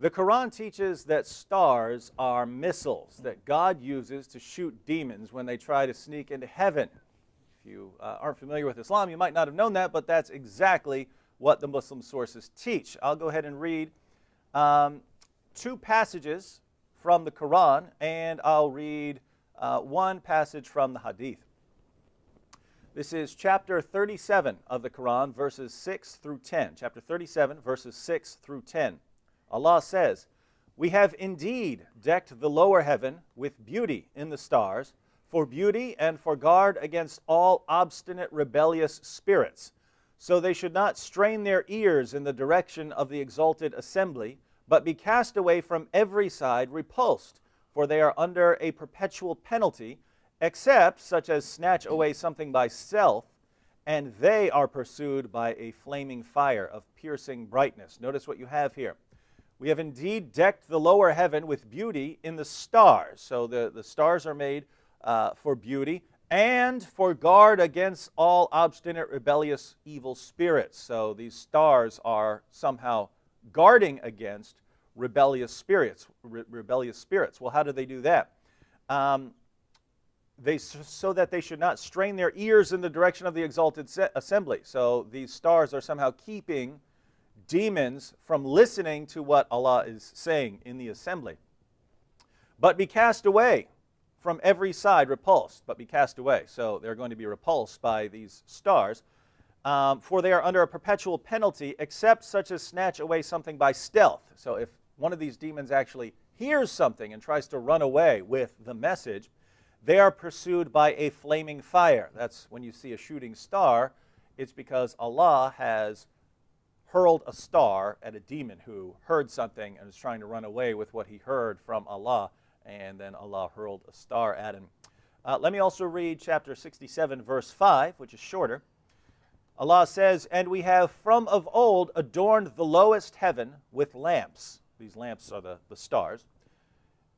The Quran teaches that stars are missiles that God uses to shoot demons when they try to sneak into heaven. If you aren't familiar with Islam, you might not have known that, but that's exactly what the Muslim sources teach. I'll go ahead and read two passages from the Quran, and I'll read one passage from the Hadith. This is chapter 37 of the Quran, verses 6 through 10. Chapter 37, verses 6 through 10. Allah says, "We have indeed decked the lower heaven with beauty in the stars, for beauty and for guard against all obstinate rebellious spirits, so they should not strain their ears in the direction of the exalted assembly, but be cast away from every side repulsed, for they are under a perpetual penalty, except such as snatch away something by stealth, and they are pursued by a flaming fire of piercing brightness." Notice what you have here. We have indeed decked the lower heaven with beauty in the stars. So the stars are made for beauty and for guard against all obstinate, rebellious, evil spirits. So these stars are somehow guarding against rebellious spirits. Well, how do they do that? So that they should not strain their ears in the direction of the exalted assembly. So these stars are somehow keeping demons from listening to what Allah is saying in the assembly. But be cast away from every side, repulsed, but be cast away. So they're going to be repulsed by these stars, for they are under a perpetual penalty, except such as snatch away something by stealth. So if one of these demons actually hears something and tries to run away with the message, they are pursued by a flaming fire. That's when you see a shooting star, it's because Allah has hurled a star at a demon who heard something and is trying to run away with what he heard from Allah, and then Allah hurled a star at him. Let me also read chapter 67, verse 5, which is shorter. Allah says, "And we have from of old adorned the lowest heaven with lamps." These lamps are the stars.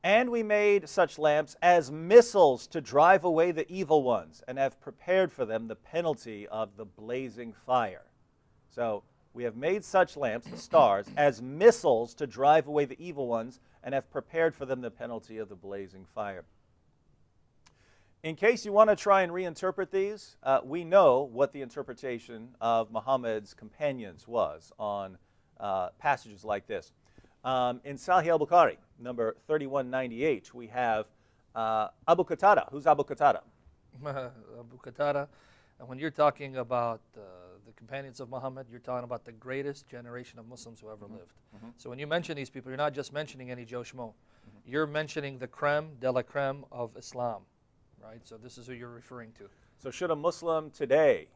"And we made such lamps as missiles to drive away the evil ones, and have prepared for them the penalty of the blazing fire." So we have made such lamps, the stars, as missiles to drive away the evil ones, and have prepared for them the penalty of the blazing fire. In case you want to try and reinterpret these, we know what the interpretation of Muhammad's companions was on passages like this. In Sahih al-Bukhari, number 3198, we have Abu Qatada. Who's Abu Qatada? Abu Qatada. And when you're talking about the companions of Muhammad, you're talking about the greatest generation of Muslims who ever lived. So when you mention these people, you're not just mentioning any Joe Schmo. You're mentioning the creme de la creme of Islam, right? So this is who you're referring to. So should a Muslim today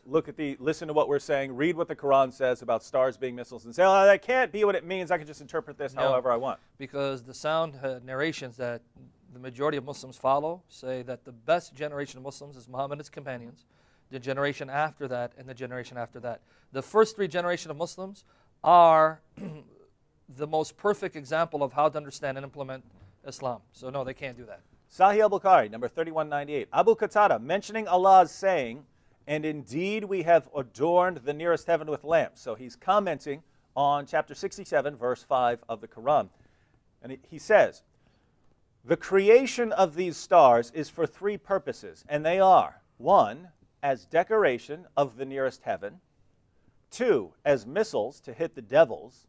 listen to what we're saying, read what the Quran says about stars being missiles, and say, "Oh, that can't be what it means. I can just interpret this however I want"? Because the sound narrations that the majority of Muslims follow say that the best generation of Muslims is Muhammad and his companions, the generation after that, and the generation after that. The first three generations of Muslims are the most perfect example of how to understand and implement Islam. So no, they can't do that. Sahih al-Bukhari, number 3198. Abu Qatada, mentioning Allah's saying, "And indeed we have adorned the nearest heaven with lamps." So he's commenting on chapter 67, verse 5 of the Quran. And he says, "The creation of these stars is for three purposes, and they are, 1, as decoration of the nearest heaven, 2, as missiles to hit the devils,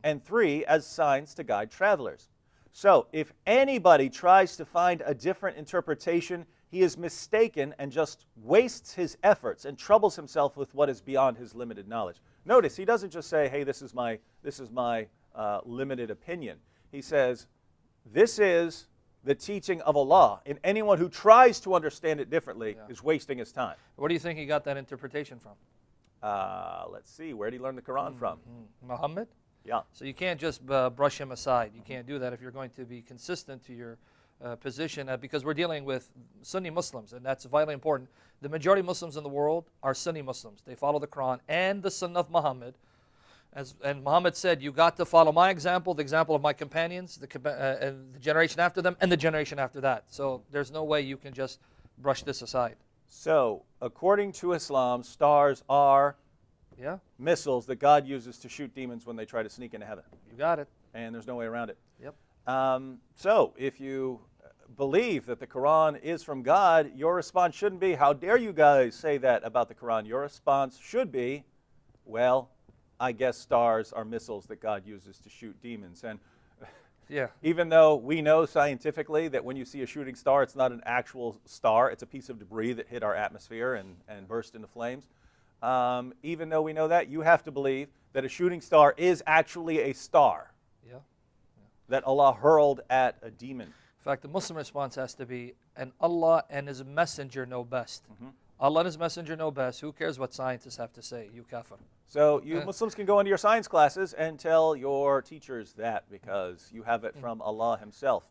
and 3, as signs to guide travelers." So if anybody tries to find a different interpretation, he is mistaken and just wastes his efforts and troubles himself with what is beyond his limited knowledge. Notice, he doesn't just say, "Hey, this is my limited opinion." He says, "This is the teaching of Allah, and anyone who tries to understand it differently is wasting his time." Where do you think he got that interpretation from? Let's see, where did he learn the Quran from? Muhammad? Yeah. So you can't just brush him aside. You can't do that if you're going to be consistent to your position, because we're dealing with Sunni Muslims, and that's vitally important. The majority of Muslims in the world are Sunni Muslims. They follow the Quran and the Sunnah of Muhammad. And Muhammad said, "You got to follow my example, the example of my companions, the generation after them, and the generation after that." So there's no way you can just brush this aside. So, according to Islam, stars are Yeah, missiles that God uses to shoot demons when they try to sneak into heaven. you got it. and there's no way around it. Yep. So if you believe that the Quran is from God, your response shouldn't be, how dare you guys say that about the Quran? Your response should be, well, I guess stars are missiles that God uses to shoot demons. And Yeah. even though we know scientifically that when you see a shooting star, it's not an actual star, it's a piece of debris that hit our atmosphere and burst into flames. Even though we know that, you have to believe that a shooting star is actually a star Yeah. that Allah hurled at a demon. In fact, the Muslim response has to be, and Allah and His Messenger know best. Allah and His Messenger know best. Who cares what scientists have to say? You kafir. So you Muslims can go into your science classes and tell your teachers that, because you have it from Allah Himself.